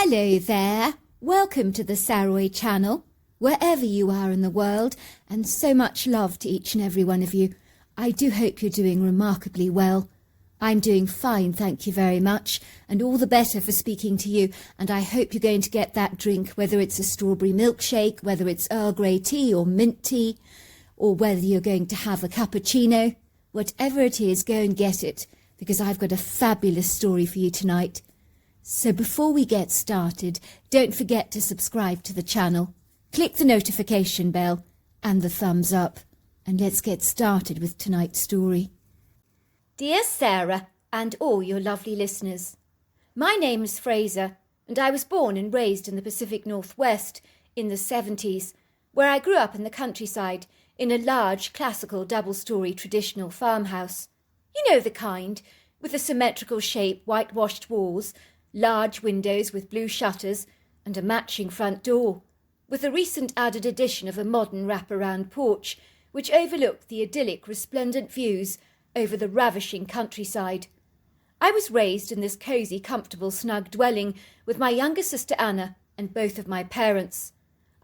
Hello there, welcome to the Saroy channel, wherever you are in the world, and so much love to each and every one of you. I do hope you're doing remarkably well. I'm doing fine, thank you very much, and all the better for speaking to you, and I hope you're going to get that drink, whether it's a strawberry milkshake, whether it's Earl Grey tea or mint tea, or whether you're going to have a cappuccino. Whatever it is, go and get it, because I've got a fabulous story for you tonight. So before we get started, don't forget to subscribe to the channel, click the notification bell and the thumbs up, and let's get started with tonight's story. Dear Sarah and all your lovely listeners, my name is Fraser, and I was born and raised in the Pacific Northwest in the 70s, where I grew up in the countryside in a large classical double-storey traditional farmhouse. You know the kind, with a symmetrical shape, whitewashed walls, large windows with blue shutters and a matching front door, with the recent added addition of a modern wraparound porch which overlooked the idyllic resplendent views over the ravishing countryside. I was raised in this cosy, comfortable, snug dwelling with my younger sister Anna and both of my parents.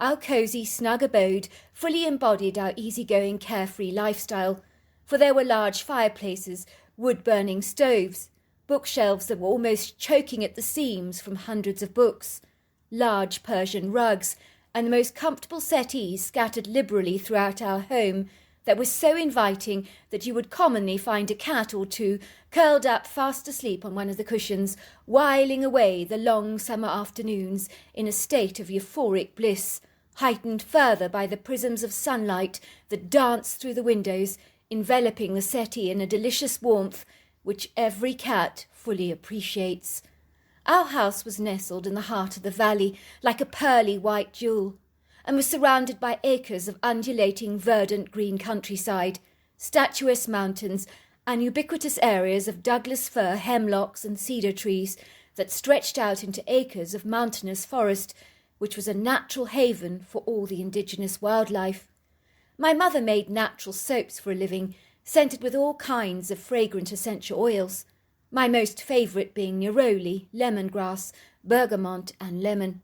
Our cosy, snug abode fully embodied our easygoing, carefree lifestyle, for there were large fireplaces, wood-burning stoves, bookshelves that were almost choking at the seams from hundreds of books, large Persian rugs, and the most comfortable settees scattered liberally throughout our home that was so inviting that you would commonly find a cat or two curled up fast asleep on one of the cushions, whiling away the long summer afternoons in a state of euphoric bliss, heightened further by the prisms of sunlight that danced through the windows, enveloping the settee in a delicious warmth which every cat fully appreciates. Our house was nestled in the heart of the valley like a pearly white jewel, and was surrounded by acres of undulating verdant green countryside, statuesque mountains, and ubiquitous areas of Douglas fir, hemlocks and cedar trees that stretched out into acres of mountainous forest, which was a natural haven for all the indigenous wildlife. My mother made natural soaps for a living, scented with all kinds of fragrant essential oils, my most favourite being neroli, lemongrass, bergamot and lemon.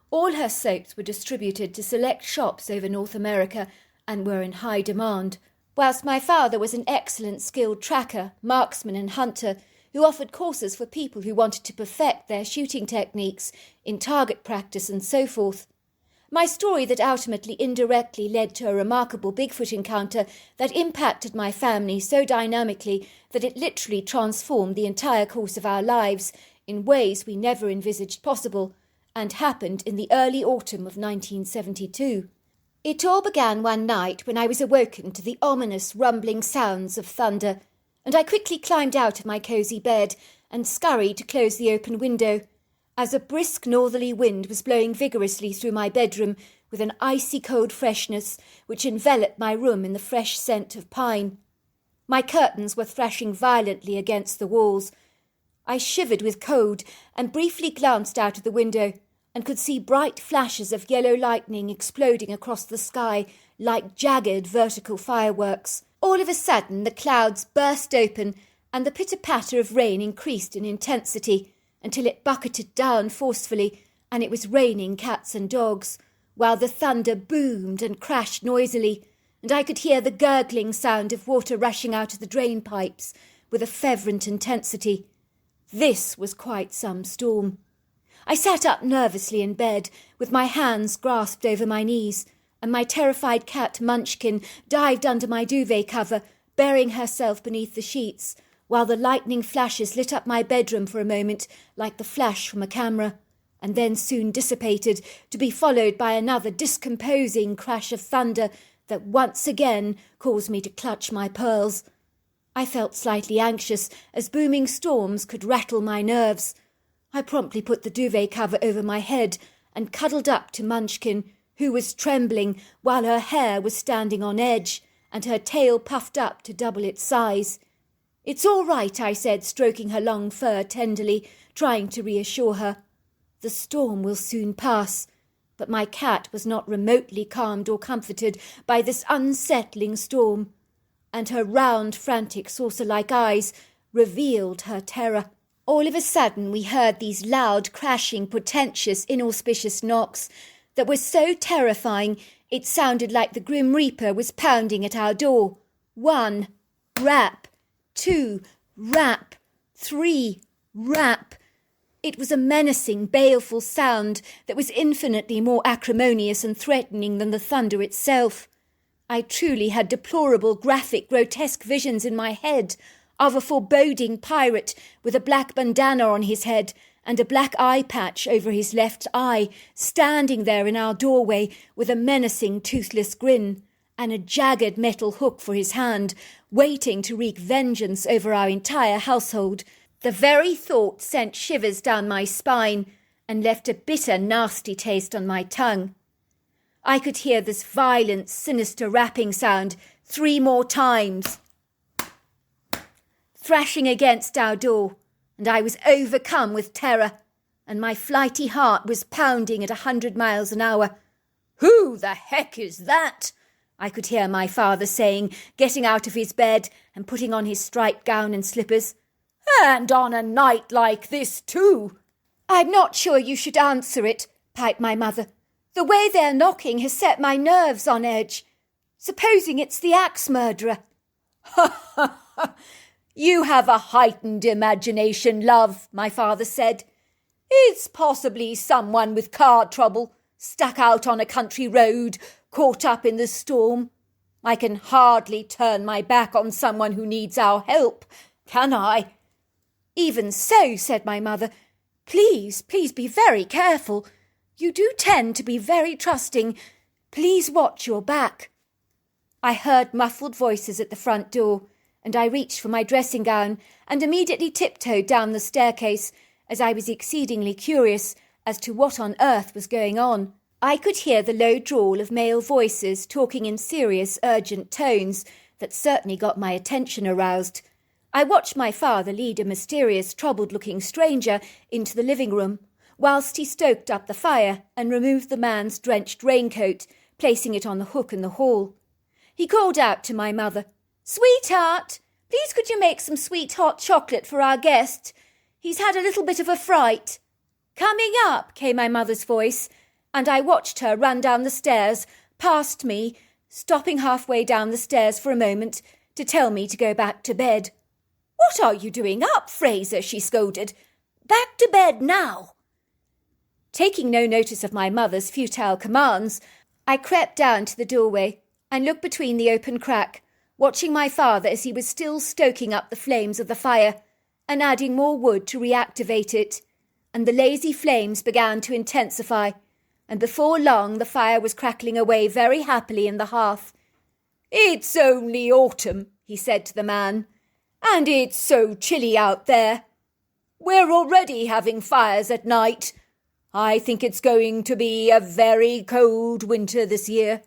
All her soaps were distributed to select shops over North America and were in high demand, whilst my father was an excellent skilled tracker, marksman and hunter who offered courses for people who wanted to perfect their shooting techniques in target practice and so forth. My story that ultimately indirectly led to a remarkable Bigfoot encounter that impacted my family so dynamically that it literally transformed the entire course of our lives in ways we never envisaged possible, and happened in the early autumn of 1972. It all began one night when I was awoken to the ominous rumbling sounds of thunder, and I quickly climbed out of my cosy bed and scurried to close the open window, as a brisk northerly wind was blowing vigorously through my bedroom with an icy cold freshness which enveloped my room in the fresh scent of pine. My curtains were thrashing violently against the walls. I shivered with cold and briefly glanced out of the window and could see bright flashes of yellow lightning exploding across the sky like jagged vertical fireworks. All of a sudden the clouds burst open and the pitter-patter of rain increased in intensity, until it bucketed down forcefully, and it was raining cats and dogs, while the thunder boomed and crashed noisily, and I could hear the gurgling sound of water rushing out of the drain pipes with a fervent intensity. This was quite some storm. I sat up nervously in bed, with my hands grasped over my knees, and my terrified cat Munchkin dived under my duvet cover, burying herself beneath the sheets, while the lightning flashes lit up my bedroom for a moment like the flash from a camera, and then soon dissipated, to be followed by another discomposing crash of thunder that once again caused me to clutch my pearls. I felt slightly anxious, as booming storms could rattle my nerves. I promptly put the duvet cover over my head and cuddled up to Munchkin, who was trembling while her hair was standing on edge and her tail puffed up to double its size. "It's all right," I said, stroking her long fur tenderly, trying to reassure her. "The storm will soon pass." But my cat was not remotely calmed or comforted by this unsettling storm, and her round, frantic, saucer-like eyes revealed her terror. All of a sudden we heard these loud, crashing, portentous, inauspicious knocks that were so terrifying it sounded like the Grim Reaper was pounding at our door. 1, rap. 2, rap. 3, rap. It was a menacing, baleful sound that was infinitely more acrimonious and threatening than the thunder itself. I truly had deplorable, graphic, grotesque visions in my head of a foreboding pirate with a black bandana on his head and a black eye patch over his left eye, standing there in our doorway with a menacing, toothless grin and a jagged metal hook for his hand, waiting to wreak vengeance over our entire household. The very thought sent shivers down my spine and left a bitter, nasty taste on my tongue. I could hear this violent, sinister rapping sound 3 more times, thrashing against our door, and I was overcome with terror, and my flighty heart was pounding at 100 miles an hour. "Who the heck is that?" I could hear my father saying, getting out of his bed and putting on his striped gown and slippers. "And on a night like this, too." "I'm not sure you should answer it," piped my mother. "The way they're knocking has set my nerves on edge. Supposing it's the axe murderer." "Ha, ha, ha. You have a heightened imagination, love," my father said. "It's possibly someone with car trouble, stuck out on a country road, caught up in the storm. I can hardly turn my back on someone who needs our help, can I?" "Even so," said my mother, please be very careful. You do tend to be very trusting. Please watch your back." I heard muffled voices at the front door, and I reached for my dressing gown and immediately tiptoed down the staircase, as I was exceedingly curious as to what on earth was going on. I could hear the low drawl of male voices talking in serious, urgent tones that certainly got my attention aroused. I watched my father lead a mysterious, troubled-looking stranger into the living room, whilst he stoked up the fire and removed the man's drenched raincoat, placing it on the hook in the hall. He called out to my mother, "Sweetheart, please could you make some sweet hot chocolate for our guest? He's had a little bit of a fright." "Coming up," came my mother's voice, and I watched her run down the stairs, past me, stopping halfway down the stairs for a moment to tell me to go back to bed. "What are you doing up, Fraser?" she scolded. "Back to bed now." Taking no notice of my mother's futile commands, I crept down to the doorway and looked between the open crack, watching my father as he was still stoking up the flames of the fire and adding more wood to reactivate it, and the lazy flames began to intensify, and before long the fire was crackling away very happily in the hearth. "It's only autumn," he said to the man, "and it's so chilly out there. We're already having fires at night. I think it's going to be a very cold winter this year."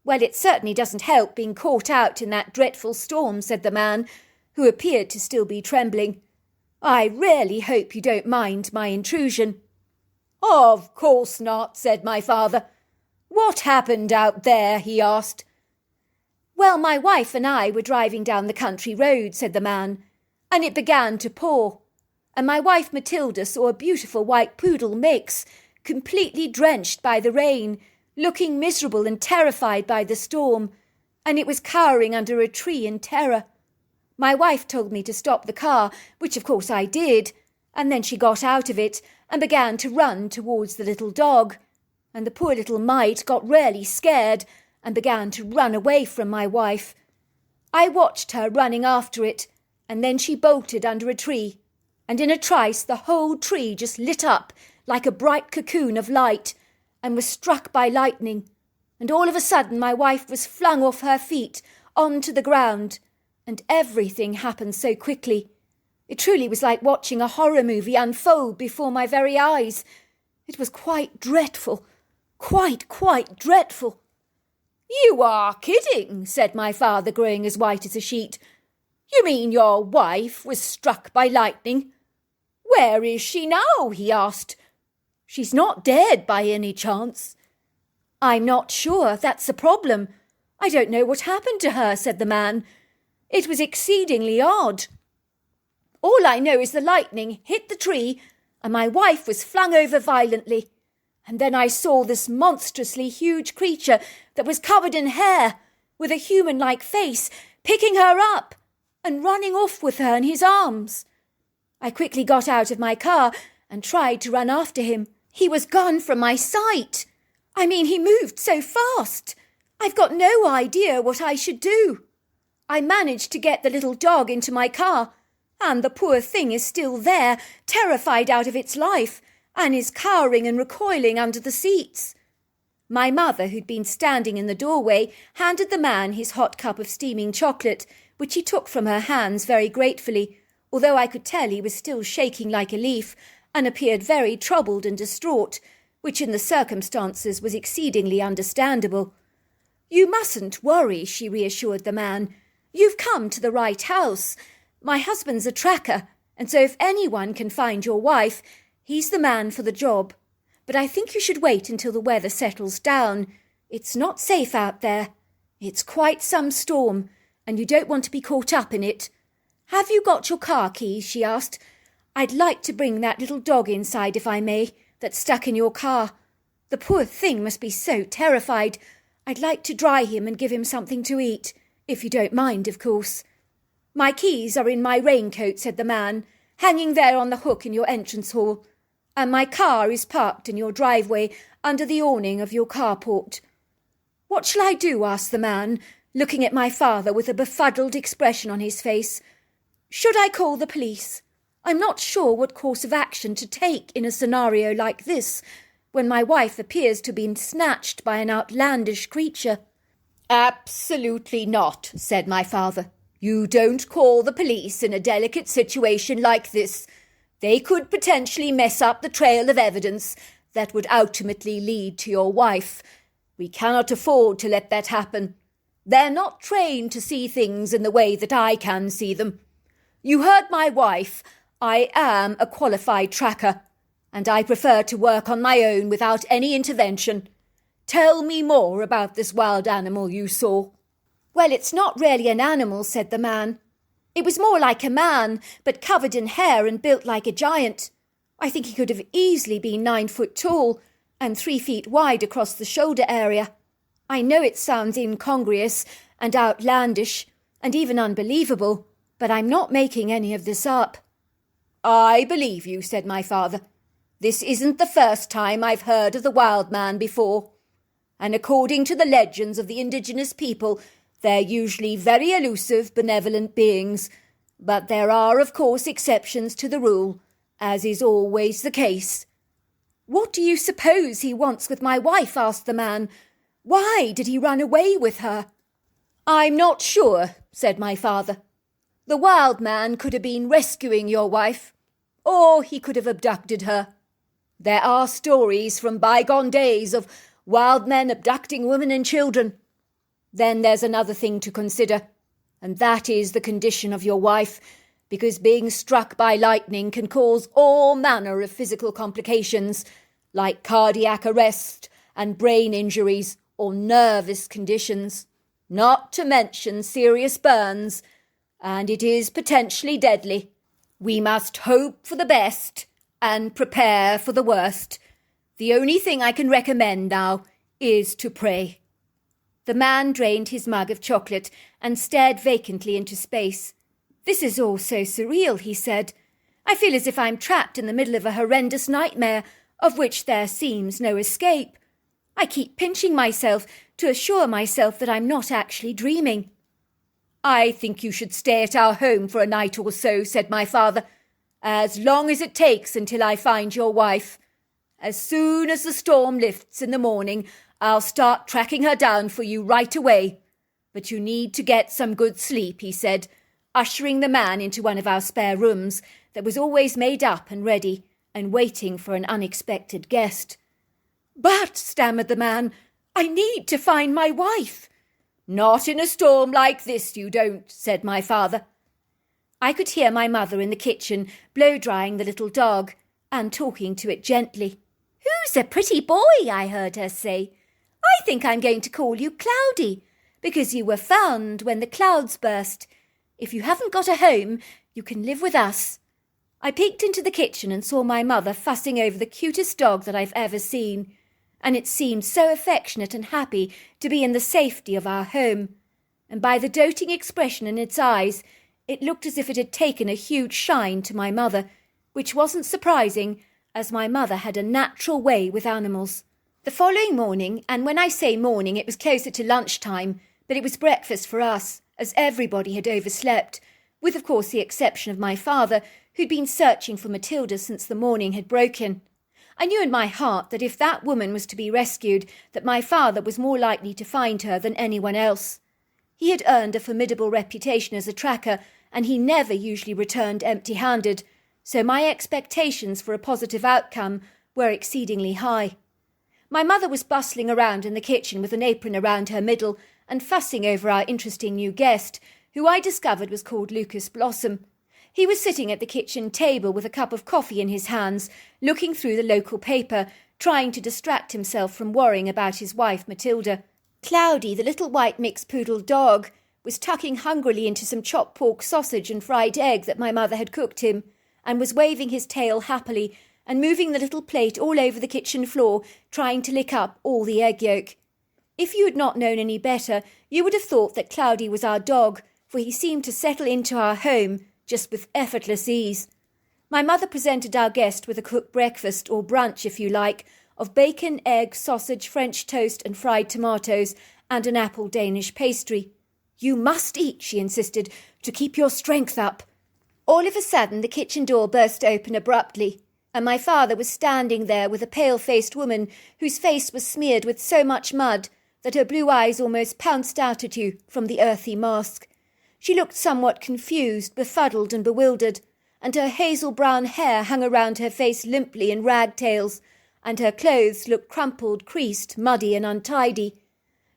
"Well, it certainly doesn't help being caught out in that dreadful storm," said the man, who appeared to still be trembling. "I really hope you don't mind my intrusion." "Of course not," said my father. "What happened out there?" he asked. "Well, my wife and I were driving down the country road," said the man, "and it began to pour, and my wife Matilda saw a beautiful white poodle mix, completely drenched by the rain, looking miserable and terrified by the storm, and it was cowering under a tree in terror. My wife told me to stop the car, which of course I did, and then she got out of it and began to run towards the little dog, and the poor little mite got really scared and began to run away from my wife. I watched her running after it, and then she bolted under a tree, and in a trice the whole tree just lit up like a bright cocoon of light, and was struck by lightning, and all of a sudden my wife was flung off her feet onto the ground, and everything happened so quickly. It truly was like watching a horror movie unfold before my very eyes. It was quite dreadful, quite dreadful." "You are kidding," said my father, growing as white as a sheet. "You mean your wife was struck by lightning? Where is she now?" he asked. "She's not dead by any chance?" "I'm not sure, that's the problem. I don't know what happened to her," said the man. "It was exceedingly odd." All I know is the lightning hit the tree and my wife was flung over violently. And then I saw this monstrously huge creature that was covered in hair, with a human-like face, picking her up and running off with her in his arms. I quickly got out of my car and tried to run after him. He was gone from my sight. I mean, he moved so fast. I've got no idea what I should do. I managed to get the little dog into my car, and the poor thing is still there, terrified out of its life, and is cowering and recoiling under the seats. My mother, who'd been standing in the doorway, handed the man his hot cup of steaming chocolate, which he took from her hands very gratefully, although I could tell he was still shaking like a leaf, and appeared very troubled and distraught, which in the circumstances was exceedingly understandable. "You mustn't worry," she reassured the man. "You've come to the right house. My husband's a tracker, and so if anyone can find your wife, he's the man for the job. But I think you should wait until the weather settles down. It's not safe out there. It's quite some storm, and you don't want to be caught up in it. Have you got your car keys?" she asked. "I'd like to bring that little dog inside, if I may, that's stuck in your car. The poor thing must be so terrified. I'd like to dry him and give him something to eat, if you don't mind, of course." "My keys are in my raincoat," said the man, "hanging there on the hook in your entrance hall, and my car is parked in your driveway under the awning of your carport." "What shall I do?" asked the man, looking at my father with a befuddled expression on his face. "Should I call the police? I'm not sure what course of action to take in a scenario like this, when my wife appears to have been snatched by an outlandish creature." "Absolutely not," said my father. "You don't call the police in a delicate situation like this. They could potentially mess up the trail of evidence that would ultimately lead to your wife. We cannot afford to let that happen. They're not trained to see things in the way that I can see them. You heard my wife. I am a qualified tracker, and I prefer to work on my own without any intervention. Tell me more about this wild animal you saw." "Well, it's not really an animal," said the man. "It was more like a man, but covered in hair and built like a giant. I think he could have easily been 9 foot tall and 3 feet wide across the shoulder area. I know it sounds incongruous and outlandish and even unbelievable, but I'm not making any of this up." "I believe you," said my father. "This isn't the first time I've heard of the wild man before, and according to the legends of the indigenous people, they're usually very elusive, benevolent beings, but there are, of course, exceptions to the rule, as is always the case." "What do you suppose he wants with my wife?" asked the man. "Why did he run away with her?" "I'm not sure," said my father. "The wild man could have been rescuing your wife, or he could have abducted her. There are stories from bygone days of wild men abducting women and children. Then there's another thing to consider, and that is the condition of your wife, because being struck by lightning can cause all manner of physical complications, like cardiac arrest and brain injuries or nervous conditions, not to mention serious burns, and it is potentially deadly. We must hope for the best and prepare for the worst. The only thing I can recommend now is to pray." The man drained his mug of chocolate and stared vacantly into space. "This is all so surreal," he said. "I feel as if I'm trapped in the middle of a horrendous nightmare, of which there seems no escape. I keep pinching myself to assure myself that I'm not actually dreaming." "I think you should stay at our home for a night or so," said my father, "as long as it takes until I find your wife. As soon as the storm lifts in the morning, I'll start tracking her down for you right away. But you need to get some good sleep," he said, ushering the man into one of our spare rooms that was always made up and ready and waiting for an unexpected guest. "But," stammered the man, "I need to find my wife." "Not in a storm like this, you don't," said my father. I could hear my mother in the kitchen blow-drying the little dog and talking to it gently. "Who's a pretty boy?" I heard her say. "I think I'm going to call you Cloudy, because you were found when the clouds burst. If you haven't got a home, You can live with us." I peeked into the kitchen and saw my mother fussing over the cutest dog that I've ever seen, and it seemed so affectionate and happy to be in the safety of our home. And by the doting expression in its eyes, it looked as if it had taken a huge shine to my mother, which wasn't surprising, as my mother had a natural way with animals. The following morning, and when I say morning, it was closer to lunchtime, but it was breakfast for us, as everybody had overslept, with of course the exception of my father, who'd been searching for Matilda since the morning had broken. I knew in my heart that if that woman was to be rescued, that my father was more likely to find her than anyone else. He had earned a formidable reputation as a tracker, and he never usually returned empty-handed, so my expectations for a positive outcome were exceedingly high. My mother was bustling around in the kitchen with an apron around her middle and fussing over our interesting new guest, who I discovered was called Lucas Blossom. He was sitting at the kitchen table with a cup of coffee in his hands, looking through the local paper, trying to distract himself from worrying about his wife Matilda. Cloudy, the little white mixed poodle dog, was tucking hungrily into some chopped pork sausage and fried egg that my mother had cooked him, and was waving his tail happily and moving the little plate all over the kitchen floor, trying to lick up all the egg yolk. If you had not known any better, you would have thought that Cloudy was our dog, for he seemed to settle into our home just with effortless ease. My mother presented our guest with a cooked breakfast, or brunch if you like, of bacon, egg, sausage, French toast and fried tomatoes, and an apple Danish pastry. "You must eat," she insisted, "to keep your strength up." All of a sudden the kitchen door burst open abruptly, and my father was standing there with a pale-faced woman whose face was smeared with so much mud that her blue eyes almost pounced out at you from the earthy mask. She looked somewhat confused, befuddled and bewildered, and her hazel-brown hair hung around her face limply in ragtails, and her clothes looked crumpled, creased, muddy and untidy.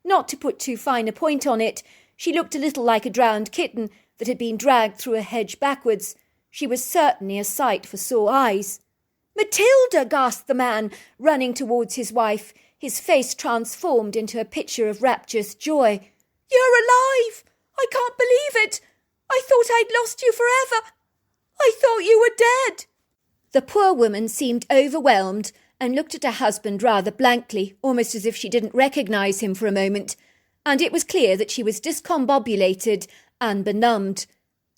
Not to put too fine a point on it, she looked a little like a drowned kitten that had been dragged through a hedge backwards. She was certainly a sight for sore eyes. "Matilda!" gasped the man, running towards his wife, his face transformed into a picture of rapturous joy. "You're alive! I can't believe it! I thought I'd lost you forever! I thought you were dead!" The poor woman seemed overwhelmed and looked at her husband rather blankly, almost as if she didn't recognise him for a moment, and it was clear that she was discombobulated and benumbed.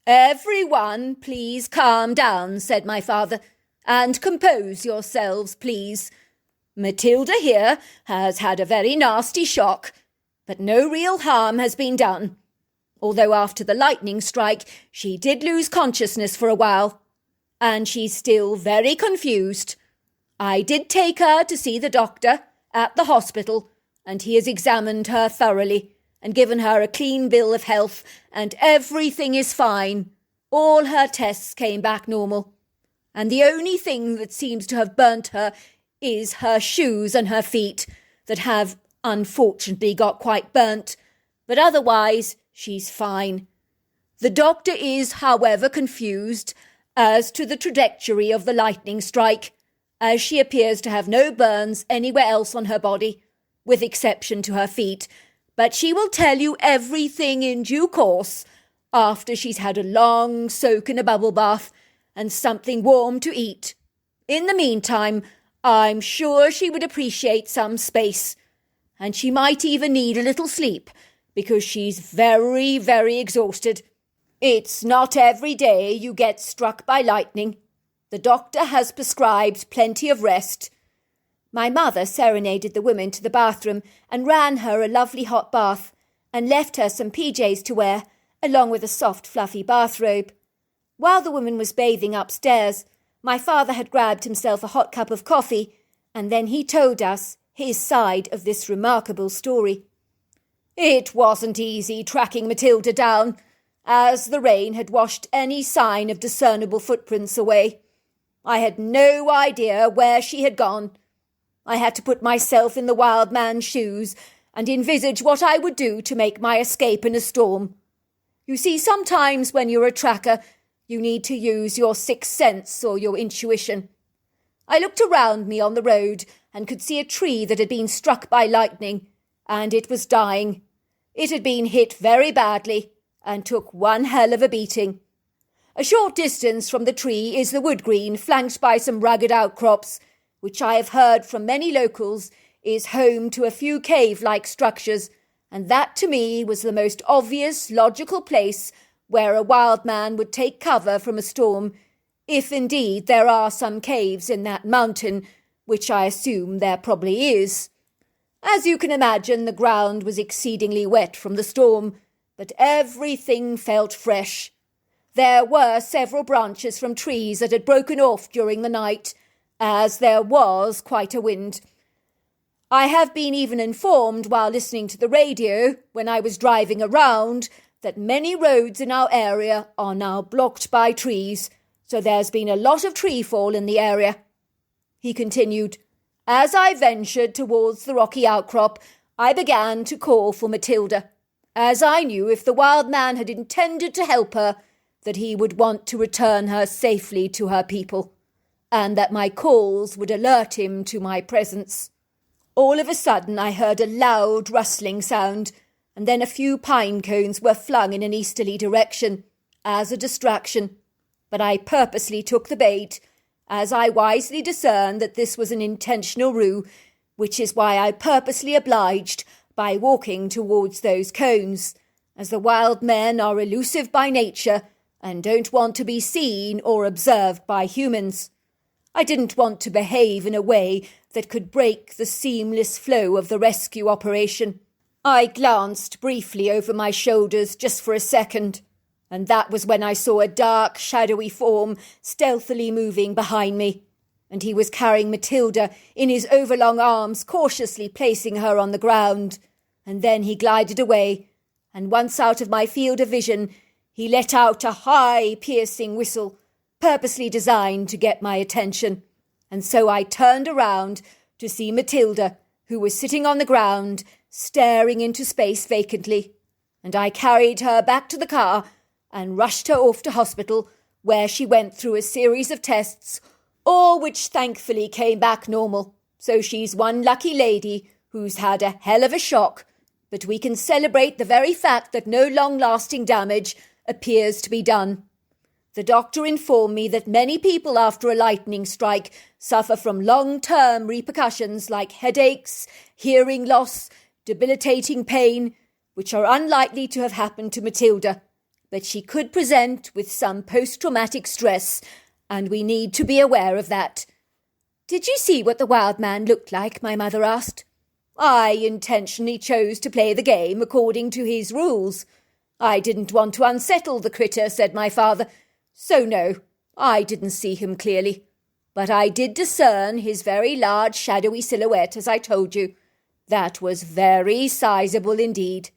"Everyone, please calm down," said my father, "and compose yourselves, please. Matilda here has had a very nasty shock, but no real harm has been done. Although after the lightning strike, she did lose consciousness for a while, and she's still very confused. I did take her to see the doctor at the hospital, and he has examined her thoroughly and given her a clean bill of health, and everything is fine. All her tests came back normal, and the only thing that seems to have burnt her is her shoes and her feet, that have unfortunately got quite burnt, but otherwise she's fine. The doctor is, however, confused as to the trajectory of the lightning strike, as she appears to have no burns anywhere else on her body, with exception to her feet, but she will tell you everything in due course, after she's had a long soak in a bubble bath and something warm to eat. In the meantime, I'm sure she would appreciate some space, and she might even need a little sleep, because she's very, very exhausted. It's not every day you get struck by lightning. The doctor has prescribed plenty of rest." My mother serenaded the woman to the bathroom and ran her a lovely hot bath, and left her some PJs to wear, along with a soft, fluffy bathrobe. While the woman was bathing upstairs, my father had grabbed himself a hot cup of coffee, and then he told us his side of this remarkable story. "It wasn't easy tracking Matilda down, as the rain had washed any sign of discernible footprints away. I had no idea where she had gone. I had to put myself in the wild man's shoes and envisage what I would do to make my escape in a storm. You see, sometimes when you're a tracker, you need to use your sixth sense or your intuition. I looked around me on the road and could see a tree that had been struck by lightning, and it was dying. It had been hit very badly and took one hell of a beating. A short distance from the tree is the wood green, flanked by some ragged outcrops, which I have heard from many locals is home to a few cave-like structures, and that to me was the most obvious, logical place where a wild man would take cover from a storm, if indeed there are some caves in that mountain, which I assume there probably is. As you can imagine, the ground was exceedingly wet from the storm, but everything felt fresh. There were several branches from trees that had broken off during the night, as there was quite a wind. I have been even informed while listening to the radio, when I was driving around, that many roads in our area are now blocked by trees, so there's been a lot of tree fall in the area. He continued, as I ventured towards the rocky outcrop, I began to call for Matilda, as I knew if the wild man had intended to help her, that he would want to return her safely to her people, and that my calls would alert him to my presence. All of a sudden I heard a loud rustling sound, and then a few pine cones were flung in an easterly direction, as a distraction. But I purposely took the bait, as I wisely discerned that this was an intentional ruse, which is why I purposely obliged by walking towards those cones, as the wild men are elusive by nature and don't want to be seen or observed by humans. I didn't want to behave in a way that could break the seamless flow of the rescue operation. I glanced briefly over my shoulders just for a second, and that was when I saw a dark, shadowy form stealthily moving behind me, and he was carrying Matilda in his overlong arms, cautiously placing her on the ground. And then he glided away, and once out of my field of vision, he let out a high, piercing whistle, purposely designed to get my attention. And so I turned around to see Matilda, who was sitting on the ground, staring into space vacantly, and I carried her back to the car and rushed her off to hospital, where she went through a series of tests, all which thankfully came back normal. So she's one lucky lady who's had a hell of a shock, but we can celebrate the very fact that no long-lasting damage appears to be done. The doctor informed me that many people after a lightning strike suffer from long-term repercussions like headaches, hearing loss, debilitating pain, which are unlikely to have happened to Matilda, but she could present with some post-traumatic stress, and we need to be aware of that. "Did you see what the wild man looked like?" my mother asked. I intentionally chose to play the game according to his rules. I didn't want to unsettle the critter, said my father. So no, I didn't see him clearly. But I did discern his very large shadowy silhouette, as I told you. That was very sizable indeed.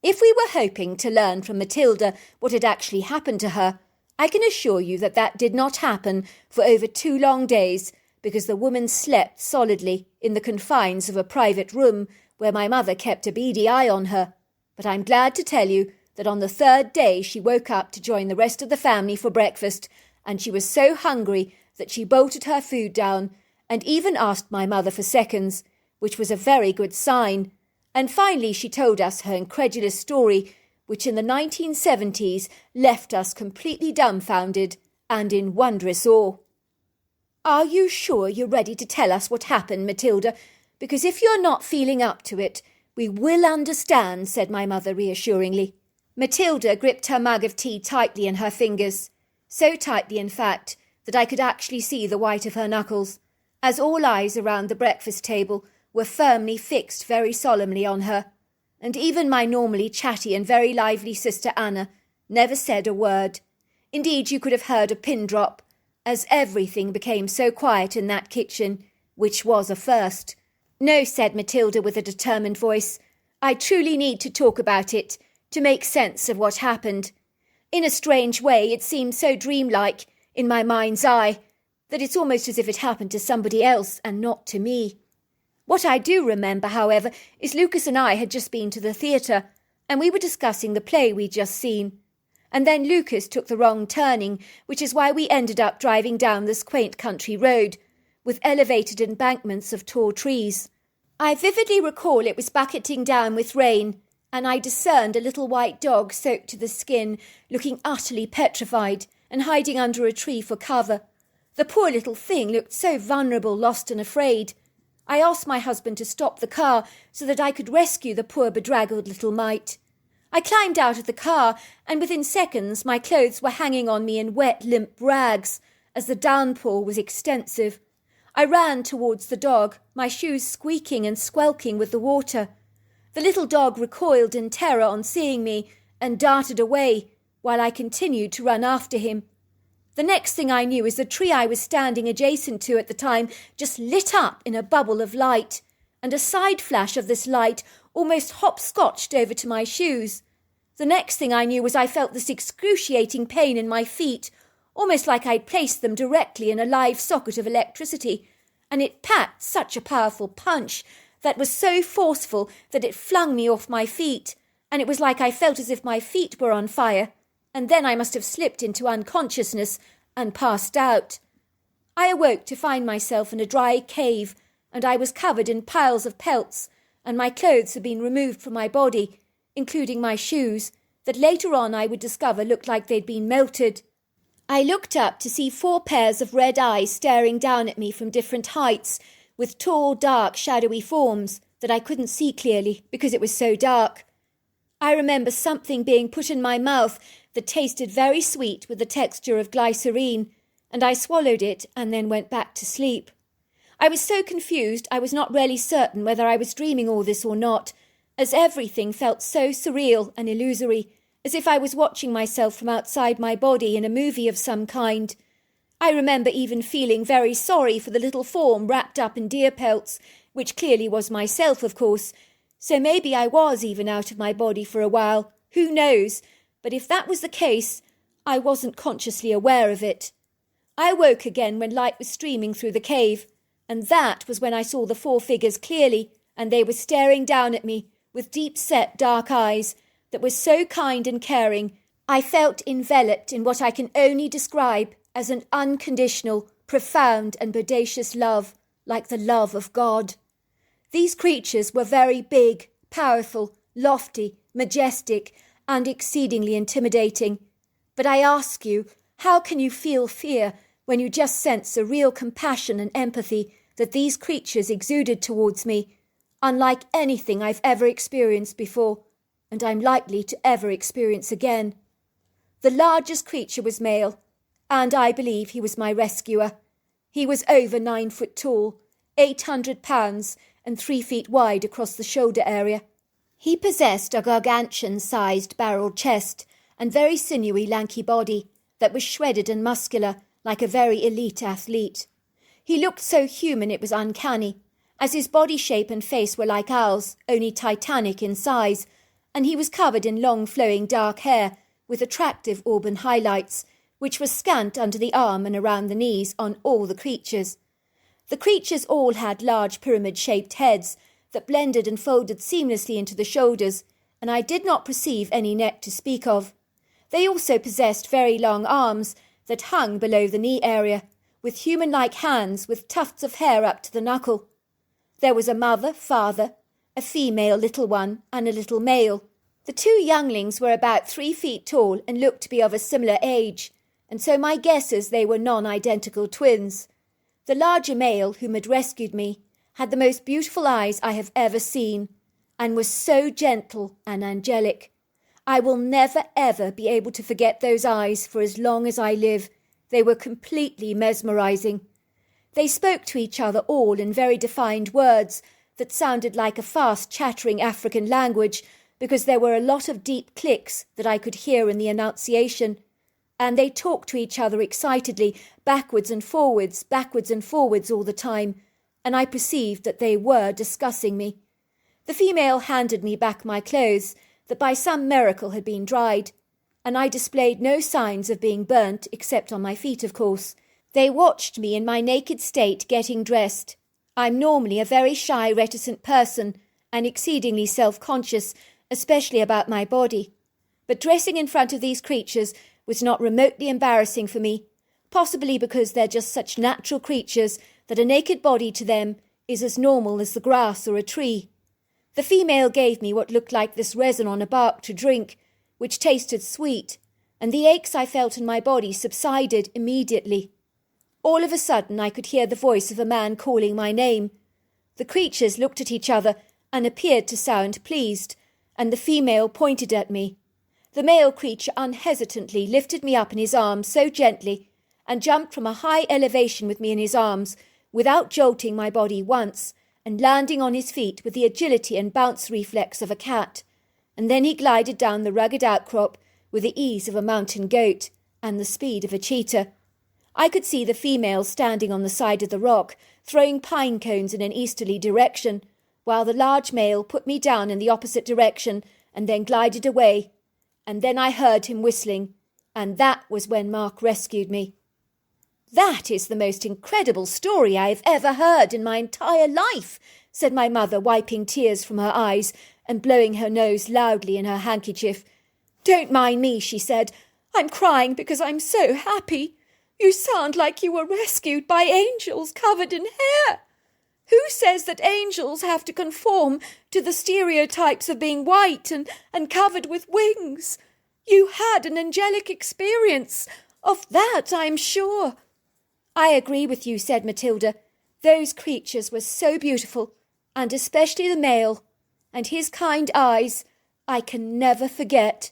If we were hoping to learn from Matilda what had actually happened to her, I can assure you that that did not happen for over 2 long days, because the woman slept solidly in the confines of a private room where my mother kept a beady eye on her. But I'm glad to tell you that on the 3rd day she woke up to join the rest of the family for breakfast, and she was so hungry that she bolted her food down and even asked my mother for seconds, which was a very good sign. And finally she told us her incredulous story, which in the 1970s left us completely dumbfounded and in wondrous awe. Are you sure you're ready to tell us what happened, Matilda? Because if you're not feeling up to it, we will understand, said my mother reassuringly. Matilda gripped her mug of tea tightly in her fingers, so tightly, in fact, that I could actually see the white of her knuckles, as all eyes around the breakfast table were firmly fixed very solemnly on her, and even my normally chatty and very lively sister Anna never said a word. Indeed, you could have heard a pin drop, as everything became so quiet in that kitchen, which was a first. No, said Matilda with a determined voice. I truly need to talk about it, to make sense of what happened. In a strange way, it seems so dreamlike, in my mind's eye, that it's almost as if it happened to somebody else and not to me. What I do remember, however, is Lucas and I had just been to the theatre, and we were discussing the play we'd just seen. And then Lucas took the wrong turning, which is why we ended up driving down this quaint country road, with elevated embankments of tall trees. I vividly recall it was bucketing down with rain, and I discerned a little white dog soaked to the skin, looking utterly petrified and hiding under a tree for cover. The poor little thing looked so vulnerable, lost and afraid. I asked my husband to stop the car so that I could rescue the poor bedraggled little mite. I climbed out of the car, and within seconds my clothes were hanging on me in wet, limp rags, as the downpour was extensive. I ran towards the dog, my shoes squeaking and squelching with the water. The little dog recoiled in terror on seeing me and darted away, while I continued to run after him. The next thing I knew is the tree I was standing adjacent to at the time just lit up in a bubble of light, and a side flash of this light almost hopscotched over to my shoes. The next thing I knew was I felt this excruciating pain in my feet, almost like I'd placed them directly in a live socket of electricity, and it packed such a powerful punch that was so forceful that it flung me off my feet, and it was like I felt as if my feet were on fire, and then I must have slipped into unconsciousness and passed out. I awoke to find myself in a dry cave, and I was covered in piles of pelts, and my clothes had been removed from my body, including my shoes, that later on I would discover looked like they'd been melted. I looked up to see 4 pairs of red eyes staring down at me from different heights, with tall, dark, shadowy forms that I couldn't see clearly because it was so dark. I remember something being put in my mouth that tasted very sweet with the texture of glycerine, and I swallowed it and then went back to sleep. I was so confused I was not really certain whether I was dreaming all this or not, as everything felt so surreal and illusory, as if I was watching myself from outside my body in a movie of some kind. I remember even feeling very sorry for the little form wrapped up in deer pelts, which clearly was myself, of course, so maybe I was even out of my body for a while, who knows, but if that was the case, I wasn't consciously aware of it. I awoke again when light was streaming through the cave, and that was when I saw the 4 figures clearly, and they were staring down at me with deep-set dark eyes that were so kind and caring, I felt enveloped in what I can only describe as an unconditional, profound and bodacious love, like the love of God. These creatures were very big, powerful, lofty, majestic, and exceedingly intimidating. But I ask you, how can you feel fear when you just sense a real compassion and empathy that these creatures exuded towards me, unlike anything I've ever experienced before, and I'm likely to ever experience again? The largest creature was male, and I believe he was my rescuer. He was over 9 foot tall, 800 pounds, and 3 feet wide across the shoulder area. He possessed a gargantuan-sized barreled chest and very sinewy, lanky body that was shredded and muscular like a very elite athlete. He looked so human it was uncanny, as his body shape and face were like ours, only titanic in size, and he was covered in long flowing dark hair with attractive auburn highlights, which was scant under the arm and around the knees on all the creatures. The creatures all had large pyramid-shaped heads that blended and folded seamlessly into the shoulders, and I did not perceive any neck to speak of. They also possessed very long arms that hung below the knee area, with human-like hands with tufts of hair up to the knuckle. There was a mother, father, a female little one, and a little male. The 2 younglings were about 3 feet tall and looked to be of a similar age, and so my guess is they were non-identical twins. The larger male, whom had rescued me, had the most beautiful eyes I have ever seen, and was so gentle and angelic. I will never ever be able to forget those eyes for as long as I live. They were completely mesmerizing. They spoke to each other all in very defined words that sounded like a fast chattering African language, because there were a lot of deep clicks that I could hear in the enunciation, and they talked to each other excitedly, backwards and forwards all the time, and I perceived that they were discussing me. The female handed me back my clothes that by some miracle had been dried, and I displayed no signs of being burnt, except on my feet, of course. They watched me in my naked state getting dressed. I'm normally a very shy, reticent person, and exceedingly self-conscious, especially about my body. But dressing in front of these creatures was not remotely embarrassing for me, possibly because they're just such natural creatures that a naked body to them is as normal as the grass or a tree. The female gave me what looked like this resin on a bark to drink, which tasted sweet, and the aches I felt in my body subsided immediately. All of a sudden I could hear the voice of a man calling my name. The creatures looked at each other and appeared to sound pleased, and the female pointed at me. The male creature unhesitantly lifted me up in his arms so gently and jumped from a high elevation with me in his arms without jolting my body once and landing on his feet with the agility and bounce reflex of a cat. And then he glided down the rugged outcrop with the ease of a mountain goat and the speed of a cheetah. I could see the female standing on the side of the rock, throwing pine cones in an easterly direction, while the large male put me down in the opposite direction and then glided away. And then I heard him whistling, and that was when Mark rescued me. "That is the most incredible story I have ever heard in my entire life," said my mother, wiping tears from her eyes and blowing her nose loudly in her handkerchief. "Don't mind me," she said. "I'm crying because I'm so happy. You sound like you were rescued by angels covered in hair. Who says that angels have to conform to the stereotypes of being white and covered with wings? You had an angelic experience. Of that I'm sure." "I agree with you," said Matilda. "Those creatures were so beautiful, and especially the male, and his kind eyes I can never forget."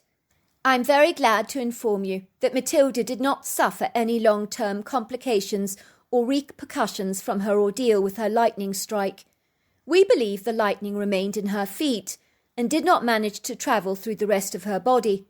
I'm very glad to inform you that Matilda did not suffer any long-term complications or repercussions from her ordeal with her lightning strike. We believe the lightning remained in her feet and did not manage to travel through the rest of her body,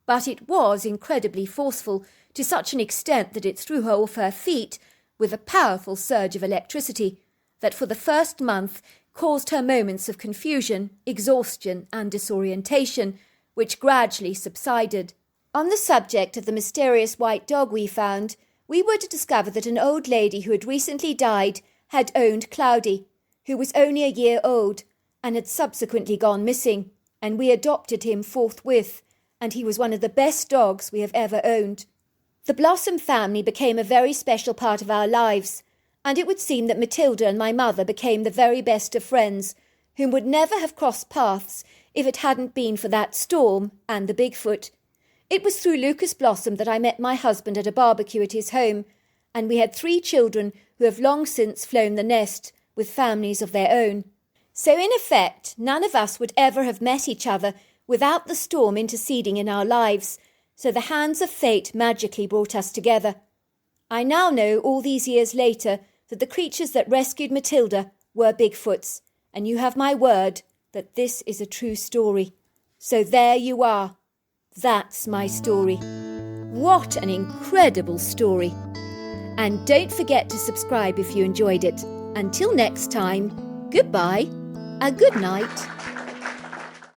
but it was incredibly forceful to such an extent that it threw her off her feet with a powerful surge of electricity that for the first month caused her moments of confusion, exhaustion and disorientation, which gradually subsided. On the subject of the mysterious white dog we found, we were to discover that an old lady who had recently died had owned Cloudy, who was only a year old and had subsequently gone missing, and we adopted him forthwith, and he was one of the best dogs we have ever owned. The Blossom family became a very special part of our lives, and it would seem that Matilda and my mother became the very best of friends, whom would never have crossed paths if it hadn't been for that storm and the Bigfoot. It was through Lucas Blossom that I met my husband at a barbecue at his home, and we had 3 children who have long since flown the nest with families of their own. So in effect, none of us would ever have met each other without the storm interceding in our lives, so the hands of fate magically brought us together. I now know, all these years later, that the creatures that rescued Matilda were Bigfoots, and you have my word that this is a true story. So there you are. That's my story. What an incredible story. And don't forget to subscribe if you enjoyed it. Until next time, goodbye, a good night.